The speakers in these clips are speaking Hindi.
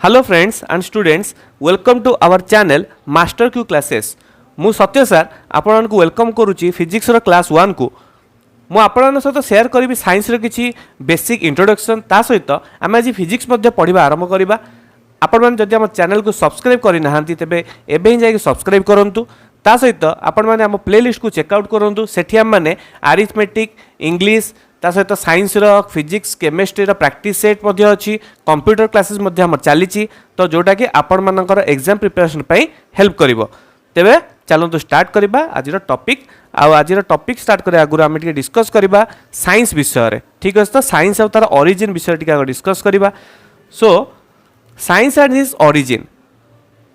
Hello friends and students, welcome to our channel Master Q Classes. मु सत्य सर आपण को वेलकम करुच्ची फिजिक्स क्लास 1 को। मु आपण सहित शेयर करी साइंस किसी बेसिक इंट्रोडक्शन ता सहित आम आज फिजिक्स पढ़ा आरंभ करवा। आपण मैंने जदि आम चैनल को सब्सक्राइब करना तेरे एवं ही जाकि सब्सक्राइब करूँ। ता सहित आपण मैंने आम प्लेलिस्ट को चेकआउट करूँ। सेठी आम मैंने आरिथमेटिक, इंग्लिश, ता सहित science physics, chemistry practice set अच्छी, कंप्यूटर क्लासेस चली तो जोटा कि आपण मानकर एग्जाम प्रिपरेशन हेल्प करिवो। तेबे चलतु स्टार्ट करवा आज टॉपिक। आज टॉपिक स्टार्ट करे आगुरी आम डिस्कस करवा साइंस विषय। ठीक अच्छे, तो साइंस और तार ओरिजिन विषय टी डिस्कस करवा। So science and his origin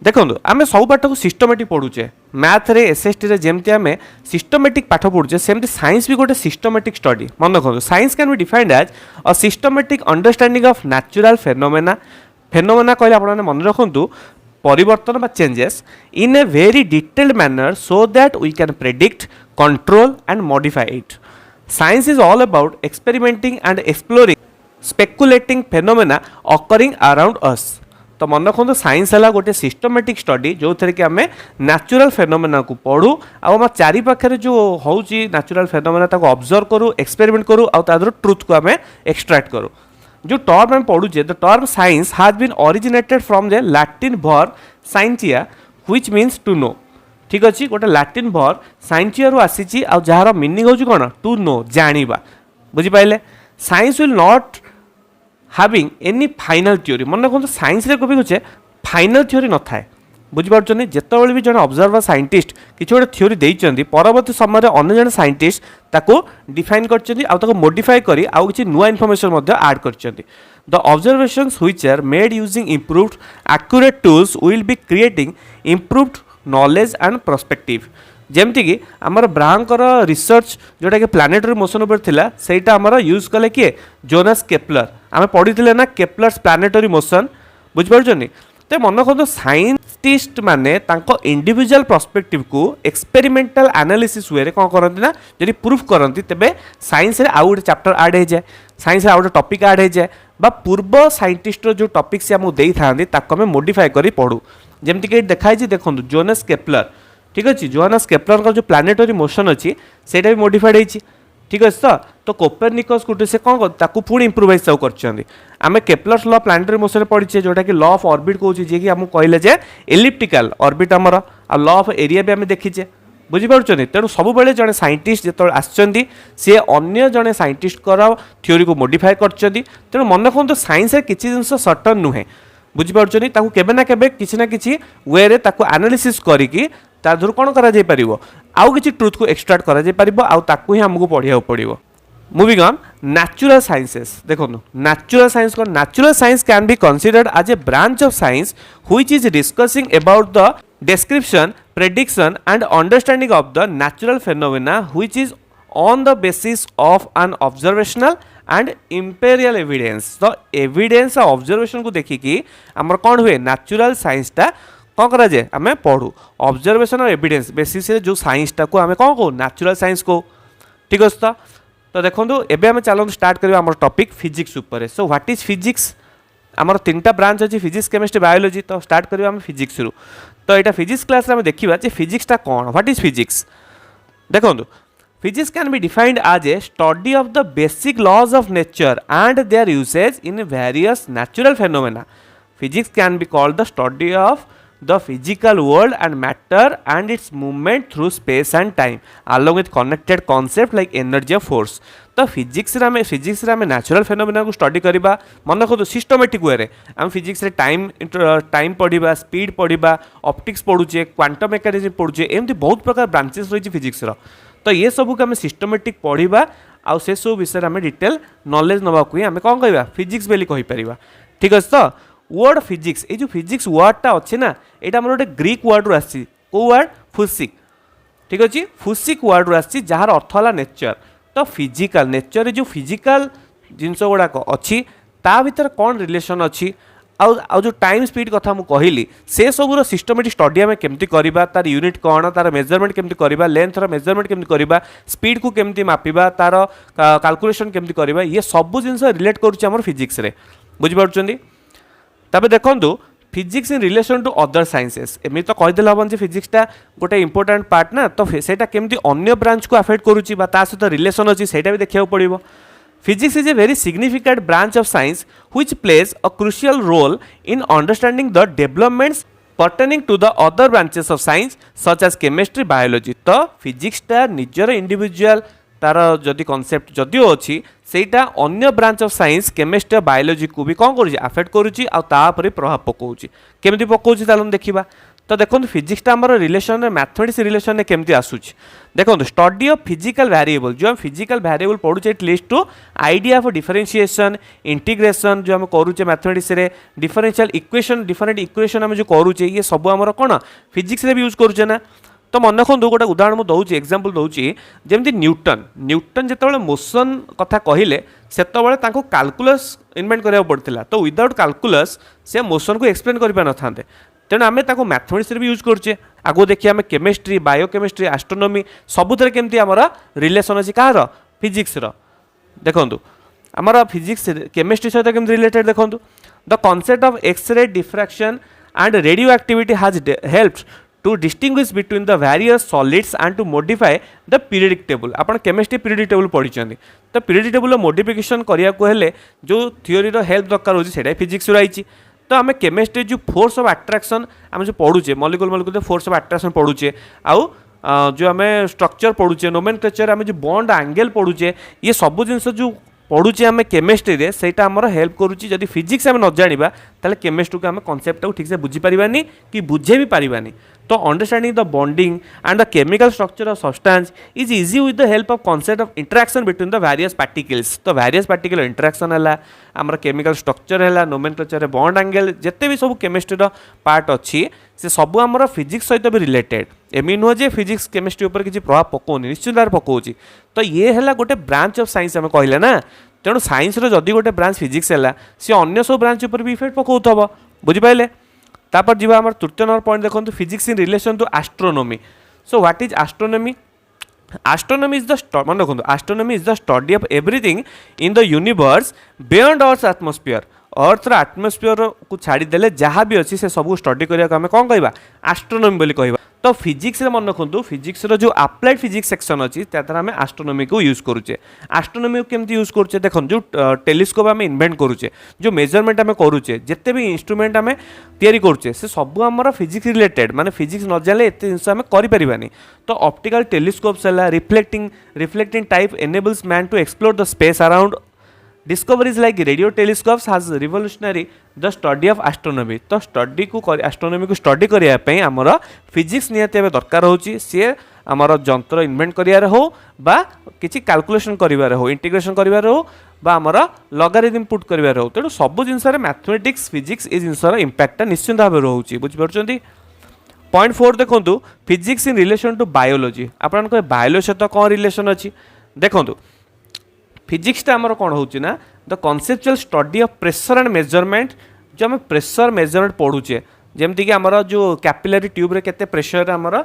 देखो, आम सब पाठ को सिस्टमेटिक पढ़ुचे। मैथ रे एसएसटी रे जेमती आम सिस्टमेटिक पाठ पढ़ुचे, सेमती साइंस भी गोटे सिस्टमेटिक स्टडी। मन रखो, science can be defined as a systematic understanding of natural phenomena. Phenomena कहले आपण मन रखु परिवर्तन बा changes in a very detailed manner so that we can predict, control and modify it. Science is all about experimenting and exploring speculating phenomena occurring around us. तो मन रखु, साइंस है गोटे सिस्टमेटिक स्टडी जो थे कि आम नेचुरल फेनोमेना को पढ़ू आम चारि पाखे जो हूँ नेचुरल फेनोमेना ऑब्जर्व करूँ, एक्सपेरिमेंट करूँ और ट्रुथ को आम एक्सट्रैक्ट करूँ। जो टर्म आम पढ़ुचे, the term science has been originated from the Latin verb scientia which means to know. ठीक अच्छे, गोटे लैटिन वर्ब साइंटिया रु आसी और जार मीनिंग हो कौन, टू नो, जानिबा। बुझिपारे, science will not having any final theory. मन रखो, साइंस रे कभी कुछ फाइनल थ्योरी न थाए। बुझिपारे, जितेबाला भी जन ऑब्जर्वर साइंटिस्ट किसी गोटे थ्योरी देइचंदी, परवर्ती समय अन्य जन साइंटिस्ट ताको डिफाइन करचंदी आ ताको मॉडिफाई करी आ किसी नुआ इनफॉरमेशन मध्य ऐड करचंदी। The observations which are made using improved accurate tools will be creating improved knowledge and perspective. जेमती कि आमर ब्राहंकर रिसर्च जोटा कि प्लानेटरी मोशन उपर थिला, सेटा आमर यूज कले किए, जोनास केप्लर। आम पढ़ी ना केप्लर्स प्लानेटरी मोशन। बुझिपारुछनी, तो मन रखो, साइंटिस्ट माने तांको इंडिविजुअल पर्सपेक्टिव को एक्सपेरिमेंटल एनालिसिस वे कौन करती ना, जब प्रूफ करती तेरे साइंस आउ गोटे चैप्टर ऐड हो जाए, साइंस आउ गोटे टॉपिक ऐड हो जाए, बा पूर्व साइंटिस्ट जो टॉपिक से आमको दे था आम मॉडिफाई कर पढ़ू। जमती कि देखाई देखो, जोनास केप्लर। ठीक अच्छे, जोनास केप्लर का जो प्लानेटरी मोशन अच्छी से भी मॉडिफाइड होती। ठीक अच्छे, तो कोपेरनिकस गुटे से कौन ताकू पुणी इम्प्रूवाइज कर आम केप्लर्स लॉ प्लानेटरी मोशन पढ़ीचे, जोटा कि लॉ ऑफ ऑर्बिट कौन जी आमको कहले जे एलिप्टिकल ऑर्बिट आमर आ लॉ ऑफ एरिया भी आम देखीचे। बुझिपारुछनी, तेणु सब बेले जड़े साइंटिस्ट जो आसछंती सी अन्य जड़े साइंटिस्ट थ्योरी को मॉडिफाई करछंती। तेणु मन रखु, साइंस किसी जिनस सर्टन नुहे। बुझिपारुछनी, ताकू केबे ना केबे किसी ना किसी वे रे ताकू एनालिसिस करिकी ताधुर कौन करा जाय परिबो, आउ किसी ट्रुथ को एक्सट्रैक्ट करा जाय परिबो, आउ ताकू ही हमको पढ़िया पड़ो। मूविंग ऑन, नेचुरल साइंसेस देखो, नेचुरल साइंस को natural science can be considered as a branch of science which is discussing about the description, prediction and understanding of the natural phenomena which is on the basis of an observational and imperial evidence। तो evidence और observation को देखिकी आमर कौन हुए, नेचुरल साइंस टा कौन करा जाए आम पढ़ू। ऑब्जर्वेशन और एविडेंस बेसिस जो साइंस टा को आम कौन कहू, नेचुरल साइंस को। ठीक अच्छे, तो देखो एबे आम चलते स्टार्ट करवा आम टॉपिक फिजिक्स उपर। सो व्हाट इज फिजिक्स? आमर तीनटा ब्रांच अच्छी, फिजिक्स, केमिस्ट्री, बायोलॉजी। तो स्टार्ट करवा आम फिजिक्स रु। तो यहाँ फिजिक्स क्लास में देखा फिजिक्सटा कौन, व्हाट इज फिजिक्स। देखो, physics can be defined as a study of the basic laws of nature and their usage in various natural phenomena. Physics can be called the study of the physical world and matter and its movement through space and time along with connected concept like energy or force। तो फिजिक्स रे आम नेचुरल फेनोमेना को स्टडी करवा। मन रखो, सिस्टमेटिक वे आम फिजिक्स रे टाइम पढ़ा, स्पीड पढ़ा, ऑप्टिक्स पढ़ुचे, क्वांटम मेकानिज्म पढ़ुचे, एमती बहुत प्रकार ब्रांचेस रही फिजिक्स रो। तो ये सब को आम सिस्टमेटिक पढ़ा आउ से सब विषय आम डिटेल नॉलेज नवा को आम कौन कहवा, फिजिक्स बोली कहि परिबा। ठीक अच्छे, तो वर्ड फिजिक्स, ये जो फिजिक्स वर्डटा अच्छे ना, यहाँ आम गोटे ग्रीक वर्ड रू आसी, को वर्ड, फुसिक। ठीक अच्छे, फुसिक वर्ड रू आसी जार अर्थ है नेचर। तो फिजिकल नेचर जो फिजिकल जिनस गुड़ाक अच्छी ता भीतर कौन रिलेशन अच्छी आउ जो टाइम स्पीड कथा मु कहली से सबूर सिस्टमेटिक स्टडी आम केमती करवा, तार यूनिट कौन, तार मेजरमेंट केमती करवा, लेंथर मेजरमेंट केमती करवा, स्पीड को केमती मापिबा, तार कैलकुलेशन केमती करवा, ये सब जिनस रिलेट करुच्चे आम फिजिक्स रे। बुझिपारुछंती, तबे देखो physics in relation to other sciences एमती तो कहीदे हम जे फिजिक्सटा गोटे इंपोर्टाट पार्ट ना तो सेटा केमती अन्य ब्रांच को अफेक्ट करुच्ची सहित रिलेशन अच्छी सेटा भी देखा पड़ो physics is a very significant branch of science which plays a crucial role in understanding the developments pertaining to the other branches of science such as chemistry biology तो फिजिक्सटा निजर इंडिविजुअल तार जदि कॉन्सेप्ट जदिओ अच्छी सेटा अन्य branch of science chemistry biology को भी कौन करुच्ची अफेक्ट करुच्ची आउे प्रभाव पकाउछि केमती पकाउछि तालु देखिबा तो देखो फिजिक्सटा आमर रिलेशन मैथमेटिक्स रिलेशन में केमती आसूची देखो स्टडी ऑफ फिजिकल वेरिएबल जो हम फिजिकल वेरिएबल पढ़ुचे it leads to idea of differentiation integration जो हम करूचे मैथमेटिक्स रे डिफरेंशियल इक्वेशन डिफरेंट इक्वेशन हम जो करूचे ये सब आमर कौन फिजिक्स रे भी यूज करूचे ना तो मन रखु गोटे उदाहरण मुझे दूसरी एक्जामपल दूसरी जमी न्यूटन न्यूटन जिते मोशन कथा कहले से काल्कुलस इनवेंट करा पड़ता तो विदाउट काल्कुलस से मोशन को एक्सप्लेन कर पार था तेणु आम मैथमेटिक्स भी यूज करुचे आगो देखिए आम केमिस्ट्री बायोकेमिस्ट्री एस्ट्रोनॉमी सबुथे केमती आमर रिलेशन अच्छी कहार फिजिक्स देखूँ आमर फिजिक्स केमिस्ट्री सहित केमती रिलेटेड देखूँ the concept of X ray diffraction and radioactivity has helped to distinguish between the various solids and to modify the periodic table आपण केमिस्ट्री पीरियडिक टेबल पढ़ी तो पीरियडिक टेबल मोडिफिकेशन करिया को हेले जो थियोरी रो हेल्प दरकार होची सेटा फिजिक्स रही तो आम केमिस्ट्री जो फोर्स ऑफ अट्रैक्शन आम जो पढ़ुचे molecule molecule force of attraction पढ़ुचे आउ जो आम स्ट्रक्चर पढ़ुचे नोमेनक्लेचर आम जो बॉन्ड एंगल पढ़ुचे ये सब जिनस जो पढ़ुचे आम केमिस्ट्री रे सेटा आमर हेल्प करुच्ची जदि फिजिक्स आम न जाना ताले केमिस्ट्री को आम कॉन्सेप्ट को ठीक से बुझी पारिबानी कि बुझे भी पारिबानी तो understanding the bonding and the chemical structure of substance is easy with the help of concept of interaction between the various particles तो वेरियस पार्टिकल इंटरेक्शन है आमर केमिकल स्ट्रक्चर है नोमेनक्लेचर बॉन्ड एंगल जिते भी सब केमिस्ट्री पार्ट अच्छी से सब आमर फिजिक्स सहित भी रिलेटेड एमि नुह जे फिजिक्स केमिस्ट्री उपर किसी प्रभाव पकाउनी निश्चित भाव पकाउछि तो ये है गोटे ब्रांच ऑफ साइंस आम कहले ना तेणु साइंस जदि गोटे ब्रांच फिजिक्स है सी अन्य सब ब्रांच उपर भी इफेक्ट पकाउथबो बुझिपाइले तापर जीवा आमर तृतीय नंबर पॉइंट देखो physics in relation to astronomy so what is astronomy astronomy is the मन रखो astronomy is the study of everything in the universe beyond earth atmosphere अर्थर आटमोस्फियर को छाड़देले जहाँ भी अच्छी से सब स्टडी करने आम कौन कह एस्ट्रोनॉमी बोली कहवा तो फिजिक्स मन रखु फिजिक्स जो अप्लाइड फिजिक्स सेक्शन अच्छी आम एस्ट्रोनॉमी को यूज करुचे एस्ट्रोनॉमी को केमती यूज करुचे देखो जो टेलीस्कोप आम इन्वेंट करुचे जो मेजरमेंट आम करुचे जिते भी इंस्ट्रूमेंट आम तैयारी करुचे से सब आमर फिजिक्स रिलेटेड माने फिजिक्स न जाने एत जिन आम करें तो ऑप्टिकल टेलीस्कोप्स है reflecting type enables man to explore the space around Discoveries like radio telescopes has revolutionary the study of astronomy तो स्टडी को एस्ट्रोनॉमी को स्टडी करने आमर फिजिक्स निहाती दरकार होची सी आमर जंत्र इन्वेंट करियार हो बा किसी कैलकुलेशन करिवार हो इंटीग्रेशन करिवार हो बा आमर लॉगरिथम पुट करिवार हो तेणु सब जिनस मैथमेटिक्स फिजिक्स ए जिनसर इंपैक्ट निश्चित भाव रोचे बुझिपारुछंती पॉइंट 4 देखो physics in relation to biology आपन को बायोलॉजी सहित कौन रिलेशन अच्छी देखो फिजिक्सटा आमर कौन हो the conceptual study of pressure and measurement जो आम प्रेशर मेजरमेंट पढ़ुचे जमती कि आमर जो कैपिलरी ट्यूब रे केते प्रेशर आमर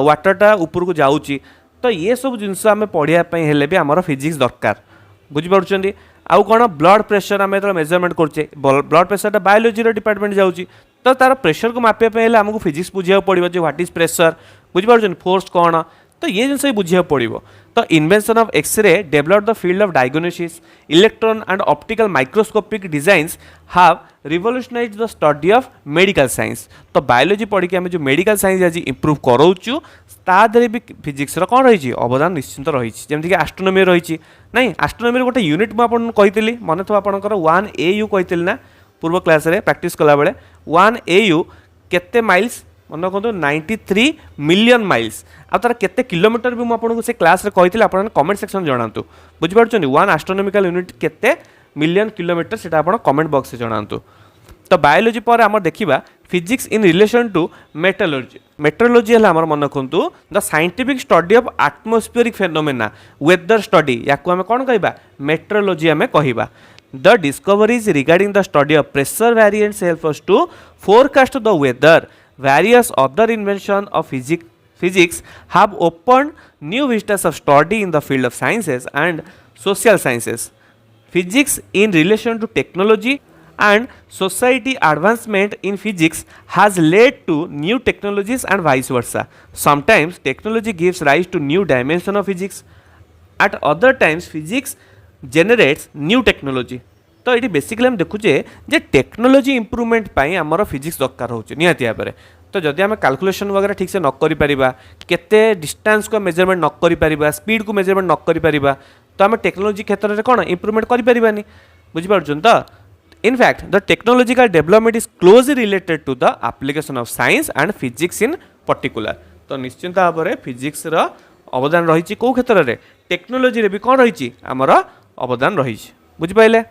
वाटरटा ऊपर को जाऊँगी तो ये सब जिनस आम पढ़ाई हेले भी आमर फिजिक्स दरकार बुझिपारुछंती आउ कौन ब्लड प्रेशर आम जो मेजरमेंट करुचे ब्लड प्रेशरटा बायोलोजी डिपार्टमेंट जाऊँगी तो तार प्रेशर को मापिया आमको फिजिक्स बुझा पड़ो जो व्हाट इज प्रेशर बुझिपारुछंती फोर्स कौन तो ये जिनस बुझा पड़ो तो invention of X ray develop the field of diagnosis electron and optical microscopic designs have revolutionise the study of medical science तो बायोलॉजी पढ़ी आम जो मेडिकल साइंस आज इंप्रूव कराऊँ तादे भी फिजिक्स कौन रही अवदान निश्चित रही जमीक एस्ट्रोनॉमी रही ना एस्ट्रोनॉमी गोटे यूनिट मुझे कही मन थो आपंकर 1 AU कही ना पूर्व क्लास रे प्रैक्टिस कला बेले 1 AU केते माइल्स मन रखु 93 मिलियन माइल्स आ तार केते किलोमीटर भी मुझे से क्लास रे कही आप कमेंट सेक्शन जनातु बुझिपारुछंती 1 एस्ट्रोनॉमिकल यूनिट केते मिलियन किलोमीटर सेटा आप कमेंट बॉक्स से जनातु तो बायोलॉजी पर आम देखा physics in relation to metrology metrology है आम मन रखु the scientific study of atmospheric phenomena weather study या कौन कह मेट्रोलॉजी आम कह The discoveries regarding the study of pressure variants help us to forecast the weather. Various other inventions of physics have opened new vistas of study in the field of sciences and social sciences. Physics in relation to technology and society advancement in physics has led to new technologies and vice versa. Sometimes technology gives rise to new dimension of physics, at other times physics generates new technology. तो ये बेसिकली हम देखुचे जे टेक्नोलोजी इम्प्रूवमेंट पाई आमर फिजिक्स दरकार हो निहाती भाव में. तो जदि आम कैलकुलेशन वगैरह ठीक से न करिपरिबा, केते डिस्टेंस को मेजरमेंट न करिपरिबा, स्पीड को मेजरमेंट न करिपरिबा, तो आम टेक्नोलोजी क्षेत्र में कौन इम्प्रूवमेंट करिपरिबानी. बुझिपारुछन तो in fact the technological development is closely related to the application of science and physics in particular. तो निश्चिंत भाव में फिजिक्स अवदान रही कौ क्षेत्र में टेक्नोलोजी रे भी कौन रही आमर अवदान रही. बुझिपाइले.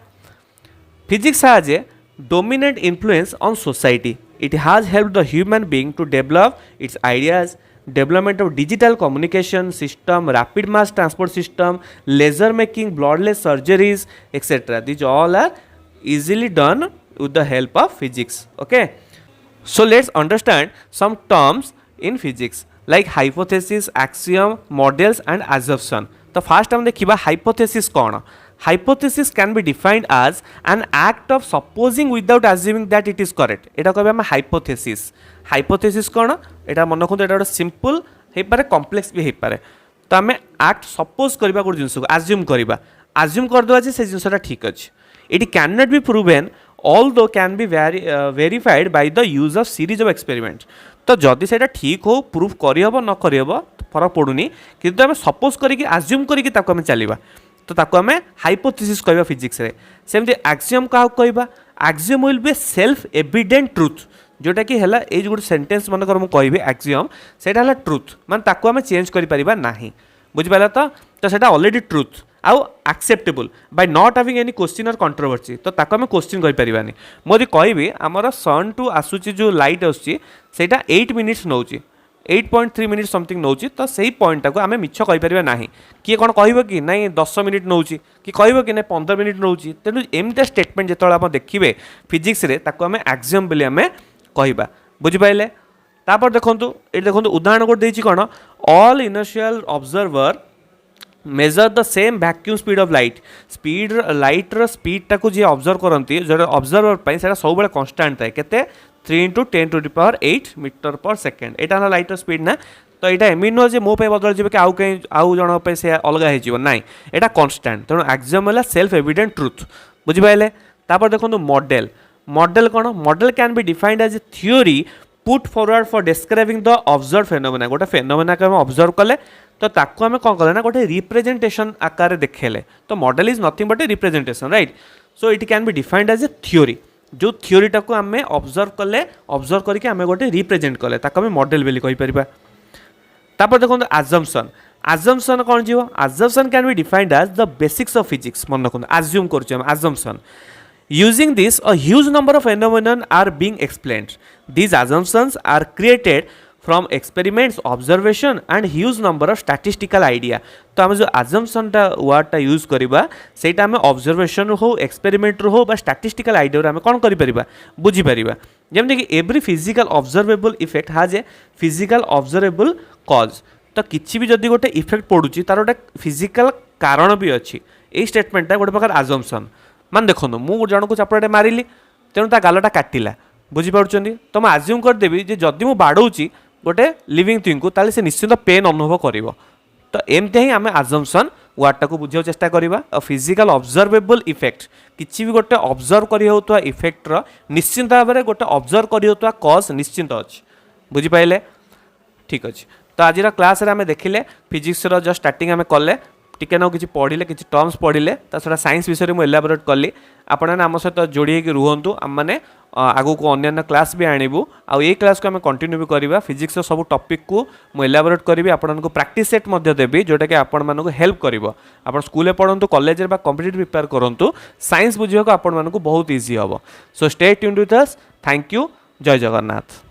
Physics has a dominant influence on society. It has helped the human being to develop its ideas, development of digital communication system, rapid mass transport system, laser making, bloodless surgeries, etc. These all are easily done with the help of physics. Okay. So let's understand some terms in physics like hypothesis, axiom, models and assumption. तो first हम देखिबा hypothesis कौन. Hypothesis can be defined as an act of supposing without assuming that it is correct. एटा कहबे हम hypothesis. Hypothesis कौन एटा मन रखु एटा सिंपल हे पारे कॉम्प्लेक्स भी हे पारे. तो आम एक्ट सपोज करबा गोटे जिनस को assume करबा, assume कर दवा जे से जिनसटा ठीक अछि. It cannot be proven although can be verified by the use of series of experiments. तो जदि सेटा ठीक हो प्रूफ करि हबो न करि हबो फरक पडुनी, किंतु आम सपोज करिकि assume करिकि ताको आम चलिबा. तो ताको आम हाइपोथेसिस कहबा फिजिक्स रे. सेमती एक्सियम का कहबा, axiom will be self evident truth, जोटा कि हैला ए जो सेंटेंस मन कर मु कहबी एक्सियम सेटा हैला ट्रुथ, माने ताको आम चेंज करि परिबा नाही. बुझि पाला. तो सेटा ऑलरेडी ट्रुथ आउ acceptable bye not having any question और कंट्रोवर्सी. तो ताको आम क्वेश्चन करि परिबानी. मोदी कहबी हमर सन टू आसुची जो लाइट आसुची सेटा 8 मिनिट्स नउची, 8.3 मिनिट समथिंग नौ. तो सही पॉइंट को आम मिछ कहीपर ना. किए कौन कह कि ना 10 मिनिट नौ कि कह कि ना 15 मिनिट नौ. तेणु एमती स्टेटमेंट जो आप देखिए फिजिक्स रे ताको आम एक्सियम बोली आम कहबा. बुझिपारे. तापर देखो ये देखो उदाहरण गोटे कौन, all inertial observer measure the same vacuum speed of light. Speed लाइटर स्पीड टाक जी ऑब्जर्व करती जो ऑब्जर्वर से सब कन्स्टाट थाए के 3 × 10⁸ मीटर पर सेकेंड. यहाँ लाइटर स्पीड ना. तो यहाँ एमि नुह जे मो बदल जाए कि आउ कहीं आउ जन से अलग हो ना, यहाँ कन्स्टाट. तेणु एक्सियम है सेल्फ एविडेंट ट्रुथ. बुझिपारे. तापर देखो मॉडल. मॉडल कौन, model can be defined as a theory put forward for describing the observe phenomena. गोटे फेनोमेना को आम ऑब्जर्व कले तो ताको आम कौन कले ना गोटे रिप्रेजेंटेशन आकार देखेले. तो model is nothing but a representation, right. So it can be defined as a theory. जो थ्योरीटा को आम ऑब्जर्व कले, ऑब्जर्व करके आम गोटे रिप्रेजेंट कले ताको आम मॉडल बोली कहि परिबा. तापर देखो अजम्पशन. अजम्पशन कौन जीव, assumption can be defined as the basics of physics. मन रखु अज्यूम करूँ आम assumption. Using this a huge number of phenomenon are being explained. These assumptions are created from experiments, observation and huge number of statistical idea. तो आम जो अजम्पशनटा वर्डटा यूज करवा सेटा आम ऑब्जर्वेशन हो, एक्सपेरिमेंट हो बा स्टैटिस्टिकल आइडिया आम कौन करिपरिबा बुझिपरिबा. जेमति कि every physical observable effect has a physical observable cause. तो किसी भी जदि गोटे इफेक्ट पड़ुची तार गोटे फिजिकल कारण भी अच्छी. ये स्टेटमेंटा गोटे प्रकार अजम्पशन. मान देखो मु जन को चापड़े मारिली तेणु ता गालटा काटिला. बुझिपारुछन्ती. तो मैं अज्यूम करदेवी जे जदि मु बाड़ौची गोटे लिविंग थिंग को ताले से निश्चित पेन अनुभव करिवो. तो एमती ही आम अजम्पशन वर्डटा को बुझाव चेष्टा करवा. फिजिकल ऑब्जर्वेबल इफेक्ट किसी भी गोटे ऑब्जर्व कर इफेक्टर निश्चिंत भाव में गोटे ऑब्जर्व कर कज निश्चिंत अच्छी. बुझिपारे. ठीक अच्छे. तो आज क्लास आम देखिले फिजिक्स जो स्टार्टिंग आम कले टिके ना कि पढ़ले कि टर्म्स पढ़ले ता छड़ा साइंस विषय में एलाबोरेट कली. आपण आम सहित जोड़ी रुहतु. आम मैंने आगु को अन्य क्लास भी आणबू. आउ ये क्लास को आम कंटिन्यू भी करवा. फिजिक्स सब टॉपिक को मु एलाबोरेट करी. आपको प्रैक्टिस सेट देवी जोटा कि आपण मानक हेल्प करिवो. आपण स्कूल पढ़ंतु, कॉलेज रे बा कॉम्पिटिटिव प्रिपेयर करंतु. साइंस बुझिया को आपण मानक बहुत इजी हम. So stay tuned with us. Thank you. जय जगन्नाथ.